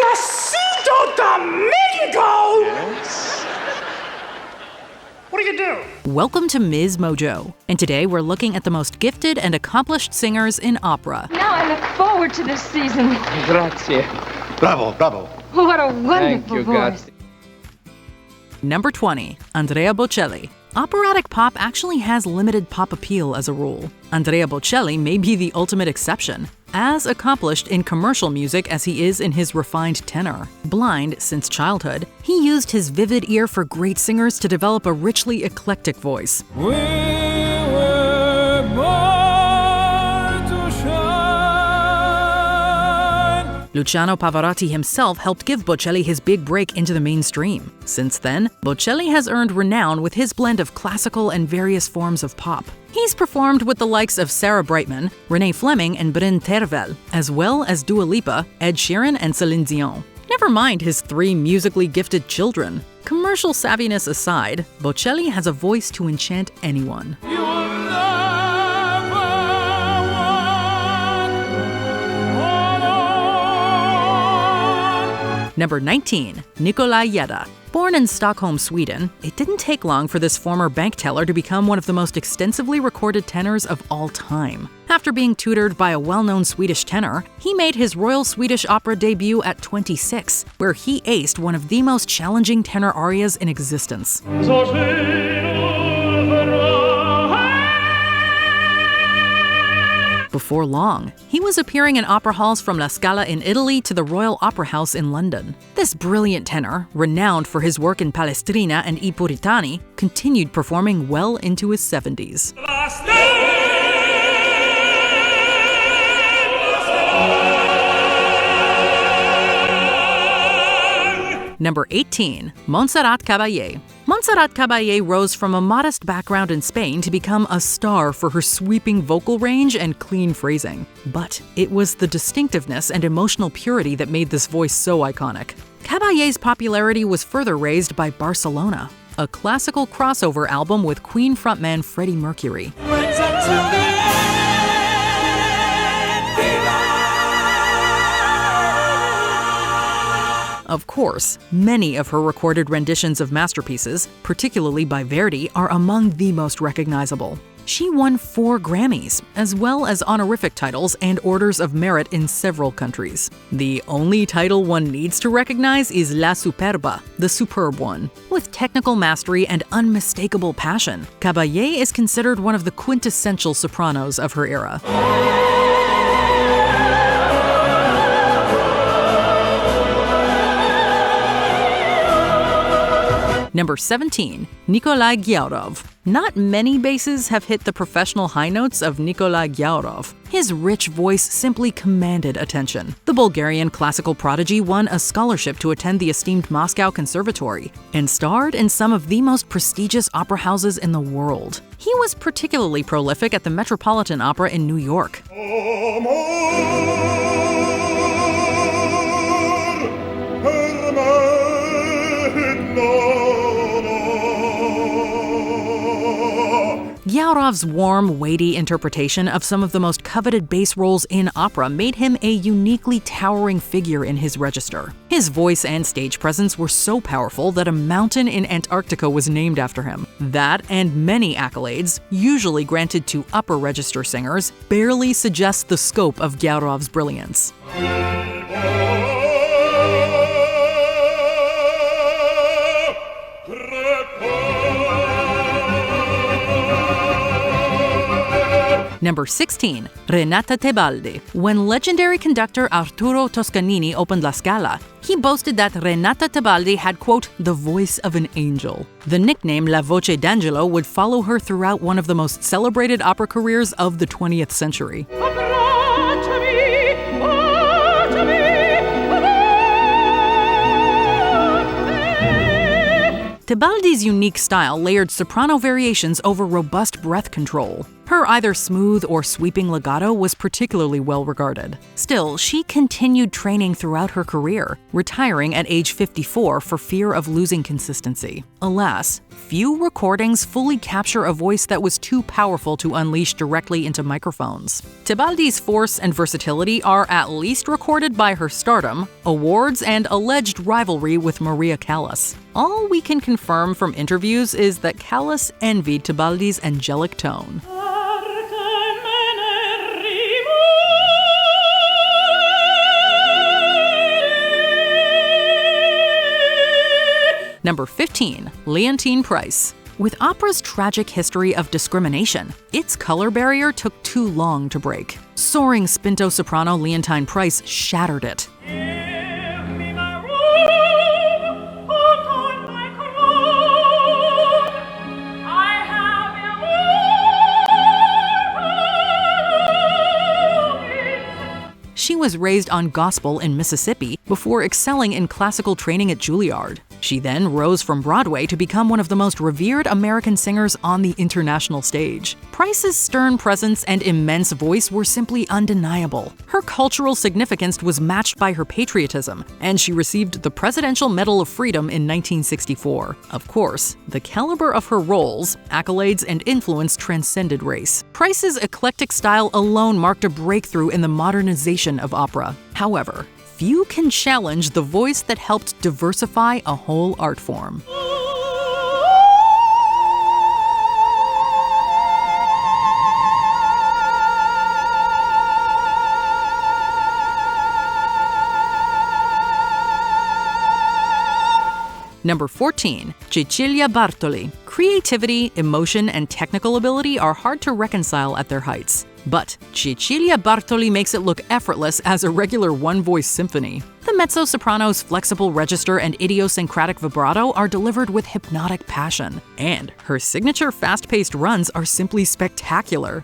Despacito Domingo! Yes? What do you do? Welcome to MsMojo, and today we're looking at the most gifted and accomplished singers in opera. Now I look forward to this season. Grazie. Bravo, bravo. What a Thank wonderful you, voice. grazie. Number 20, Andrea Bocelli. Operatic pop actually has limited pop appeal as a rule. Andrea Bocelli may be the ultimate exception, as accomplished in commercial music as he is in his refined tenor. Blind since childhood, he used his vivid ear for great singers to develop a richly eclectic voice. Luciano Pavarotti himself helped give Bocelli his big break into the mainstream. Since then, Bocelli has earned renown with his blend of classical and various forms of pop. He's performed with the likes of Sarah Brightman, Renee Fleming, and Bryn Tervel, as well as Dua Lipa, Ed Sheeran, and Celine Dion. Never mind his 3 musically gifted children. Commercial savviness aside, Bocelli has a voice to enchant anyone. Number 19, Nikolai Yeda. Born in Stockholm, Sweden, it didn't take long for this former bank teller to become one of the most extensively recorded tenors of all time. After being tutored by a well-known Swedish tenor, he made his Royal Swedish Opera debut at 26, where he aced one of the most challenging tenor arias in existence. Before long, he was appearing in opera halls from La Scala in Italy to the Royal Opera House in London. This brilliant tenor, renowned for his work in Palestrina and I Puritani, continued performing well into his 70s. Number 18, Montserrat Caballe. Montserrat Caballe rose from a modest background in Spain to become a star for her sweeping vocal range and clean phrasing. But it was the distinctiveness and emotional purity that made this voice so iconic. Caballe's popularity was further raised by Barcelona, a classical crossover album with Queen frontman Freddie Mercury. Of course, many of her recorded renditions of masterpieces, particularly by Verdi, are among the most recognizable. She won 4 Grammys, as well as honorific titles and orders of merit in several countries. The only title one needs to recognize is La Superba, the superb one. With technical mastery and unmistakable passion, Caballe is considered one of the quintessential sopranos of her era. Number 17, Nikolai Goov. Not many basses have hit the professional high notes of Nikolai Goov. His rich voice simply commanded attention. The Bulgarian classical prodigy won a scholarship to attend the esteemed Moscow Conservatory and starred in some of the most prestigious opera houses in the world. He was particularly prolific at the Metropolitan Opera in New York. Goov's warm, weighty interpretation of some of the most coveted bass roles in opera made him a uniquely towering figure in his register. His voice and stage presence were so powerful that a mountain in Antarctica was named after him. That and many accolades, usually granted to upper register singers, barely suggest the scope of Goov's brilliance. Number 16, Renata Tebaldi. When legendary conductor Arturo Toscanini opened La Scala, he boasted that Renata Tebaldi had, quote, the voice of an angel. The nickname La Voce d'Angelo would follow her throughout one of the most celebrated opera careers of the 20th century. Tebaldi's unique style layered soprano variations over robust breath control. Her either smooth or sweeping legato was particularly well regarded. Still, she continued training throughout her career, retiring at age 54 for fear of losing consistency. Alas, few recordings fully capture a voice that was too powerful to unleash directly into microphones. Tebaldi's force and versatility are at least recorded by her stardom, awards, and alleged rivalry with Maria Callas. All we can confirm from interviews is that Callus envied Tebaldi's angelic tone. Number 15. Leontine Price. With opera's tragic history of discrimination, its color barrier took too long to break. Soaring spinto soprano Leontine Price shattered it. She was raised on gospel in Mississippi before excelling in classical training at Juilliard. She then rose from Broadway to become one of the most revered American singers on the international stage. Price's stern presence and immense voice were simply undeniable. Her cultural significance was matched by her patriotism, and she received the Presidential Medal of Freedom in 1964. Of course, the caliber of her roles, accolades, and influence transcended race. Price's eclectic style alone marked a breakthrough in the modernization of opera. However, few can challenge the voice that helped diversify a whole art form. Number 14. Jilia Bari. Creativity, emotion, and technical ability are hard to reconcile at their heights. But Jilia Bari makes it look effortless as a regular one-voice symphony. The mezzo-soprano's flexible register and idiosyncratic vibrato are delivered with hypnotic passion. And her signature fast-paced runs are simply spectacular.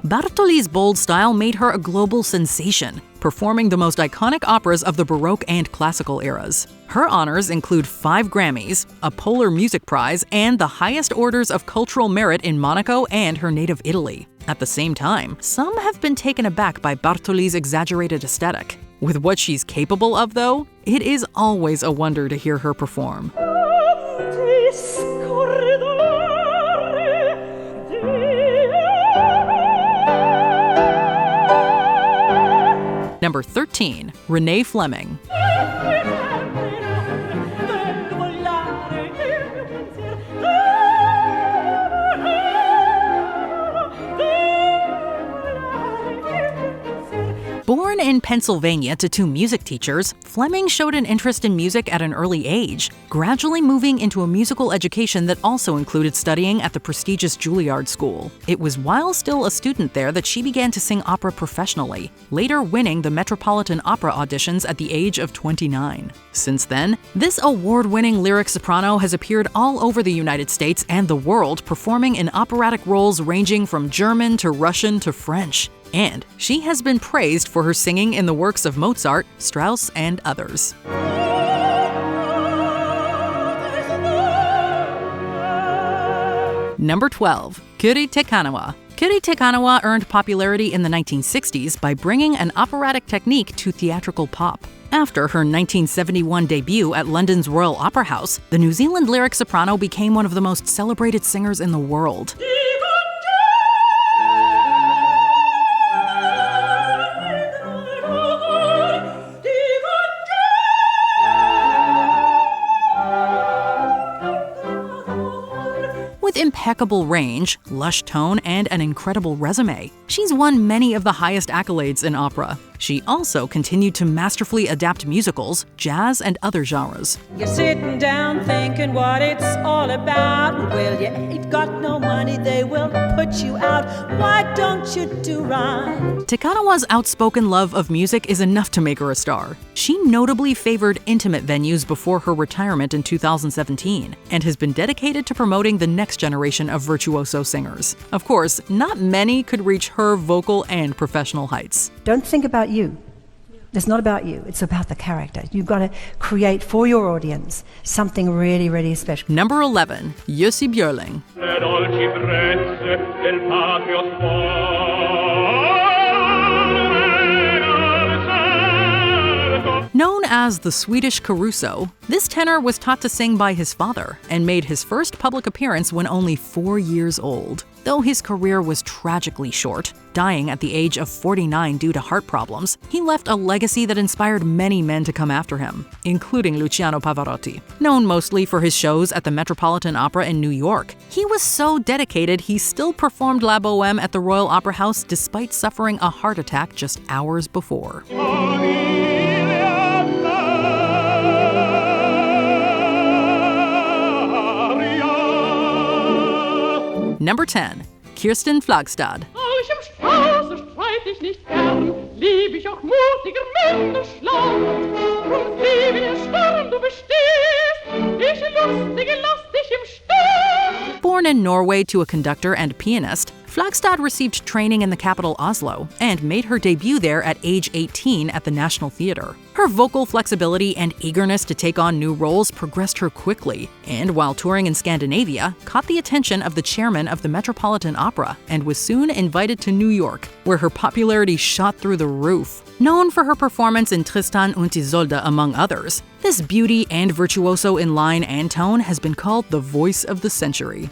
Bartoli's bold style made her a global sensation, performing the most iconic operas of the Baroque and Classical eras. Her honors include 5 Grammys, a Polar Music Prize, and the highest orders of cultural merit in Monaco and her native Italy. At the same time, some have been taken aback by Bartoli's exaggerated aesthetic. With what she's capable of, though, it is always a wonder to hear her perform. Number 13. Renee Fleming. Born in Pennsylvania to 2 music teachers, Fleming showed an interest in music at an early age, gradually moving into a musical education that also included studying at the prestigious Juilliard School. It was while still a student there that she began to sing opera professionally, later winning the Metropolitan Opera auditions at the age of 29. Since then, this award-winning lyric soprano has appeared all over the United States and the world, performing in operatic roles ranging from German to Russian to French. And she has been praised for her singing in the works of Mozart, Strauss, and others. Number 12. Kirsten Tanoa. Kirsten Tanoa earned popularity in the 1960s by bringing an operatic technique to theatrical pop. After her 1971 debut at London's Royal Opera House, the New Zealand lyric soprano became one of the most celebrated singers in the world. With impeccable range, lush tone, and an incredible resume, she's won many of the highest accolades in opera. She also continued to masterfully adapt musicals, jazz, and other genres. You're sitting down thinking what it's all about. Well, you ain't got no money, they will put you out. Why don't you do right? Tanoa's outspoken love of music is enough to make her a star. She notably favored intimate venues before her retirement in 2017 and has been dedicated to promoting the next generation of virtuoso singers. Of course, not many could reach her vocal and professional heights. Don't think about you. It's not about you, it's about the character. You've got to create for your audience something really, really special. Number 11, Yusei Burling. Known as the Swedish Caruso, this tenor was taught to sing by his father and made his first public appearance when only 4 years old. Though his career was tragically short, dying at the age of 49 due to heart problems, he left a legacy that inspired many men to come after him, including Luciano Pavarotti. Known mostly for his shows at the Metropolitan Opera in New York, he was so dedicated he still performed La Bohème at the Royal Opera House despite suffering a heart attack just hours before. Number 10, Kirsten Flagstad. Born in Norway to a conductor and pianist, Flagstad received training in the capital Oslo and made her debut there at age 18 at the National Theatre. Her vocal flexibility and eagerness to take on new roles progressed her quickly, and while touring in Scandinavia, caught the attention of the chairman of the Metropolitan Opera and was soon invited to New York, where her popularity shot through the roof. Known for her performance in Tristan und Isolde among others, this beauty and virtuoso in line and tone has been called the voice of the century.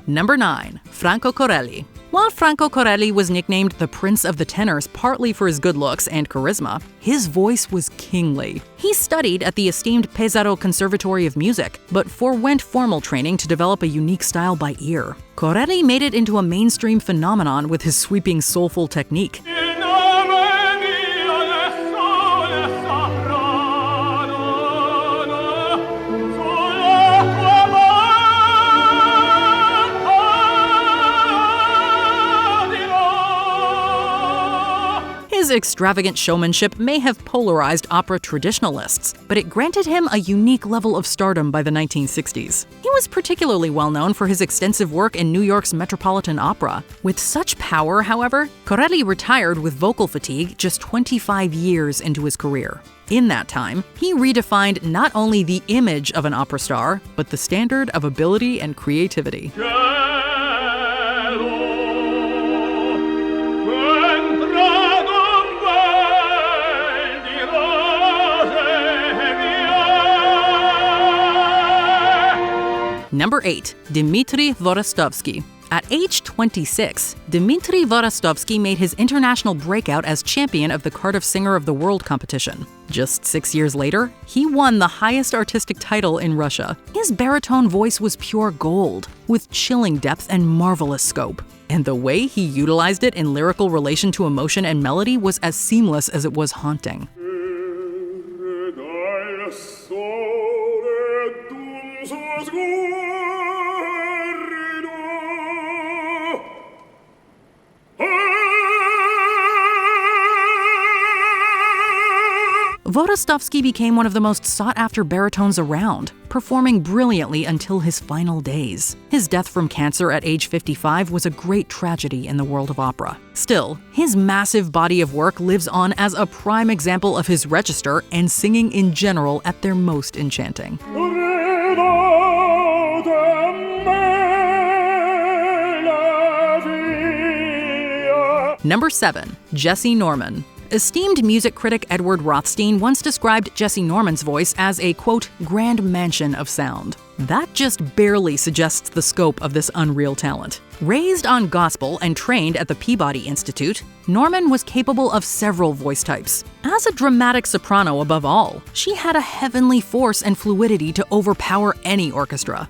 Number 9, Franco Corelli. While Franco Corelli was nicknamed the Prince of the Tenors partly for his good looks and charisma, his voice was kingly. He studied at the esteemed Pesaro Conservatory of Music, but forewent formal training to develop a unique style by ear. Corelli made it into a mainstream phenomenon with his sweeping, soulful technique. His extravagant showmanship may have polarized opera traditionalists, but it granted him a unique level of stardom by the 1960s. He was particularly well known for his extensive work in New York's Metropolitan Opera. With such power, however, Corelli retired with vocal fatigue just 25 years into his career. In that time, he redefined not only the image of an opera star, but the standard of ability and creativity. Number 8, Dimitri Vorostovsky. At age 26, Dimitri Vorostovsky made his international breakout as champion of the Cardiff Singer of the World competition. Just 6 years later, he won the highest artistic title in Russia. His baritone voice was pure gold, with chilling depth and marvelous scope. And the way he utilized it in lyrical relation to emotion and melody was as seamless as it was haunting. Vorostovsky became one of the most sought-after baritones around, performing brilliantly until his final days. His death from cancer at age 55 was a great tragedy in the world of opera. Still, his massive body of work lives on as a prime example of his register and singing in general at their most enchanting. Number 7, Jessye Norman. Esteemed music critic Edward Rothstein once described Jessye Norman's voice as a, quote, grand mansion of sound. That just barely suggests the scope of this unreal talent. Raised on gospel and trained at the Peabody Institute, Norman was capable of several voice types. As a dramatic soprano above all, she had a heavenly force and fluidity to overpower any orchestra.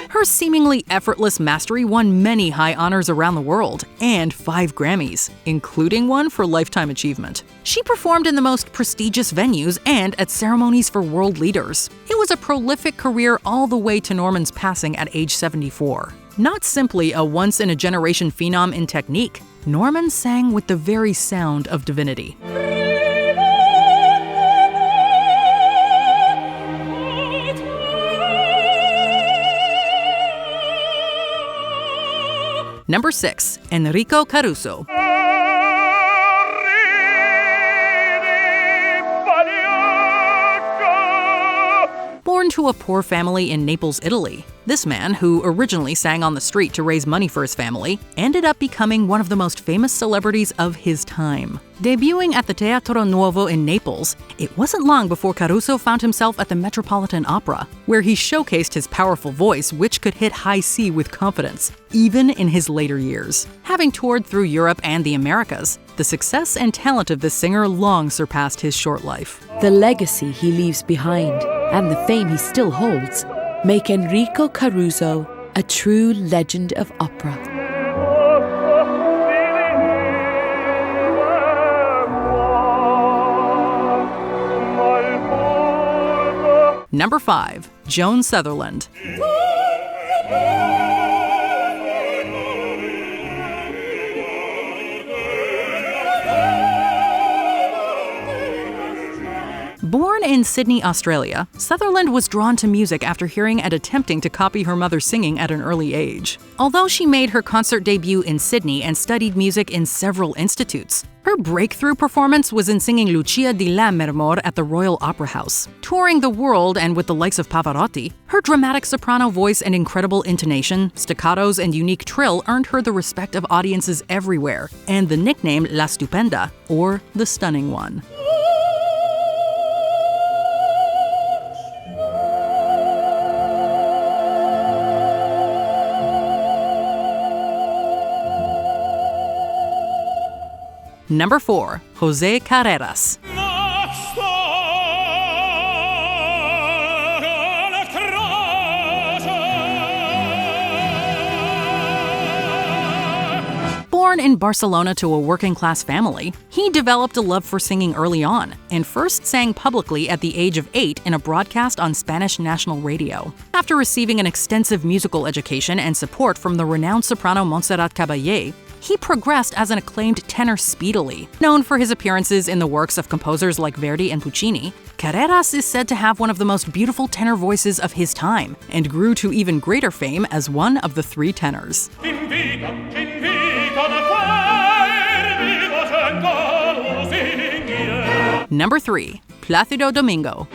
Her seemingly effortless mastery won many high honors around the world, and 5 Grammys, including one for Lifetime Achievement. She performed in the most prestigious venues and at ceremonies for world leaders. It was a prolific career all the way to Norman's passing at age 74. Not simply a once-in-a-generation phenom in technique, Norman sang with the very sound of divinity. Number 6. Enrico Caruso. Born to a poor family in Naples, Italy, this man, who originally sang on the street to raise money for his family, ended up becoming one of the most famous celebrities of his time. Debuting at the Teatro Nuovo in Naples, it wasn't long before Caruso found himself at the Metropolitan Opera, where he showcased his powerful voice, which could hit high C with confidence, even in his later years. Having toured through Europe and the Americas, the success and talent of this singer long surpassed his short life. The legacy he leaves behind and the fame he still holds make Enrico Caruso a true legend of opera. Number 5. Joan Sutherland. Born in Sydney, Australia, Sutherland was drawn to music after hearing and attempting to copy her mother singing at an early age. Although she made her concert debut in Sydney and studied music in several institutes, her breakthrough performance was in singing Lucia di Lammermoor at the Royal Opera House. Touring the world and with the likes of Pavarotti, her dramatic soprano voice and incredible intonation, staccatos, and unique trill earned her the respect of audiences everywhere, and the nickname La Stupenda, or the Stunning One. Number 4. José Carreras. Born in Barcelona to a working-class family, he developed a love for singing early on, and first sang publicly at the age of 8 in a broadcast on Spanish national radio. After receiving an extensive musical education and support from the renowned soprano Montserrat Caballe, he progressed as an acclaimed tenor speedily. Known for his appearances in the works of composers like Verdi and Puccini, Carreras is said to have one of the most beautiful tenor voices of his time, and grew to even greater fame as one of the 3 tenors. Number 3. Plácido Domingo.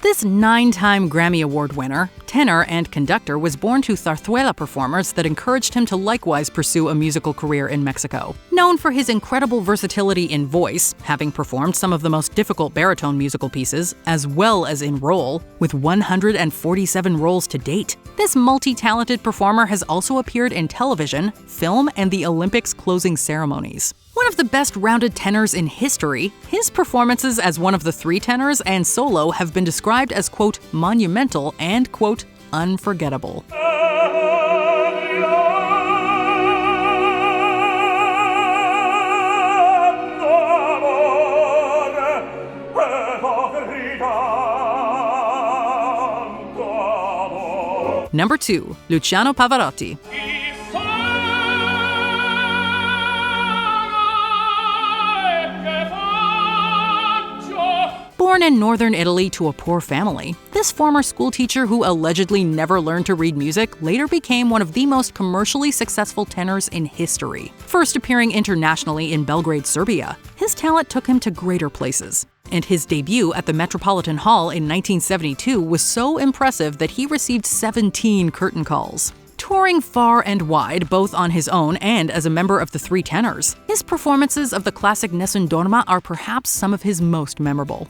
This 9-time Grammy Award winner, tenor, and conductor was born to zarzuela performers that encouraged him to likewise pursue a musical career in Mexico. Known for his incredible versatility in voice, having performed some of the most difficult baritone musical pieces, as well as in role, with 147 roles to date. This multi-talented performer has also appeared in television, film, and the Olympics closing ceremonies. One of the best-rounded tenors in history, his performances as one of the 3 tenors and solo have been described as, quote, monumental and, quote, unforgettable. Number 2. Luciano Pavarotti. Born in northern Italy to a poor family, this former schoolteacher who allegedly never learned to read music later became one of the most commercially successful tenors in history. First appearing internationally in Belgrade, Serbia, his talent took him to greater places. And his debut at the Metropolitan Hall in 1972 was so impressive that he received 17 curtain calls. Touring far and wide, both on his own and as a member of the 3 tenors, his performances of the classic Nessun Dorma are perhaps some of his most memorable.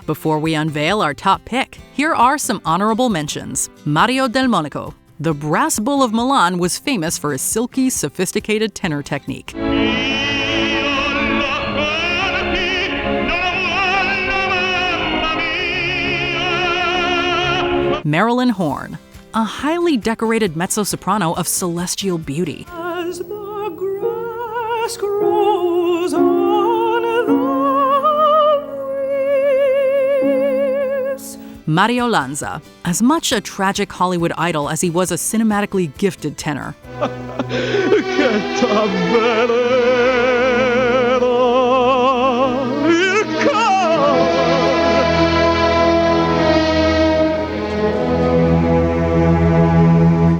Before we unveil our top pick, here are some honorable mentions. Mario del Monaco. The brass bull of Milan was famous for his silky, sophisticated tenor technique. Marilyn Horne, a highly decorated mezzo-soprano of celestial beauty. As the grass grows on the breeze. Mario Lanza, as much a tragic Hollywood idol as he was a cinematically gifted tenor.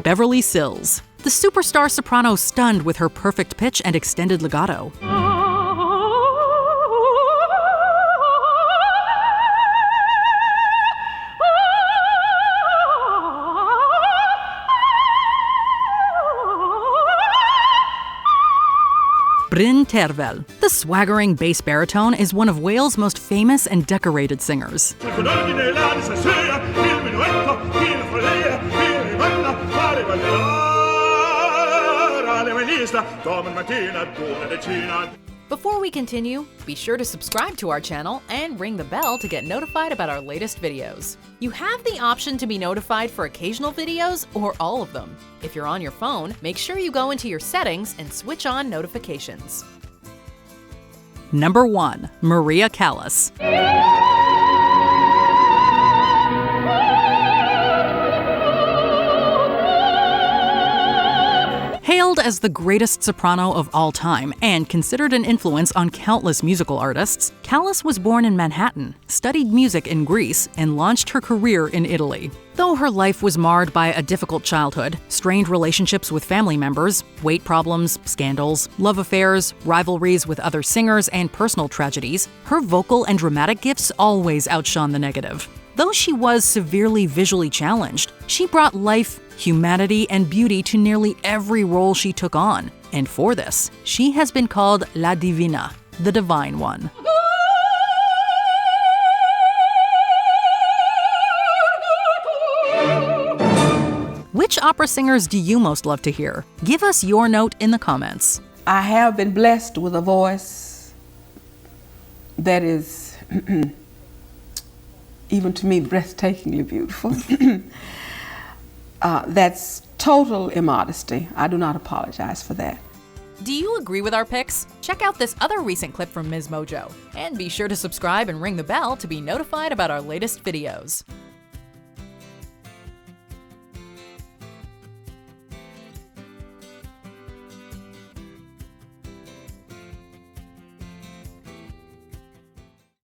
Beverly Sills, the superstar soprano stunned with her perfect pitch and extended legato. Bryn Terfel, the swaggering bass baritone, is one of Wales' most famous and decorated singers. Before we continue, be sure to subscribe to our channel and ring the bell to get notified about our latest videos. You have the option to be notified for occasional videos or all of them. If you're on your phone, make sure you go into your settings and switch on notifications. Number 1. Maria Callas. Hailed as the greatest soprano of all time and considered an influence on countless musical artists, Callus was born in Manhattan, studied music in Greece, and launched her career in Italy. Though her life was marred by a difficult childhood, strained relationships with family members, weight problems, scandals, love affairs, rivalries with other singers, and personal tragedies, her vocal and dramatic gifts always outshone the negative. Though she was severely visually challenged, she brought life, humanity, and beauty to nearly every role she took on. And for this, she has been called La Divina, the Divine One. Which opera singers do you most love to hear? Give us your note in the comments. I have been blessed with a voice that is, even to me, breathtakingly beautiful. That's total immodesty. I do not apologize for that. Do you agree with our picks? Check out this other recent clip from MsMojo. And be sure to subscribe and ring the bell to be notified about our latest videos.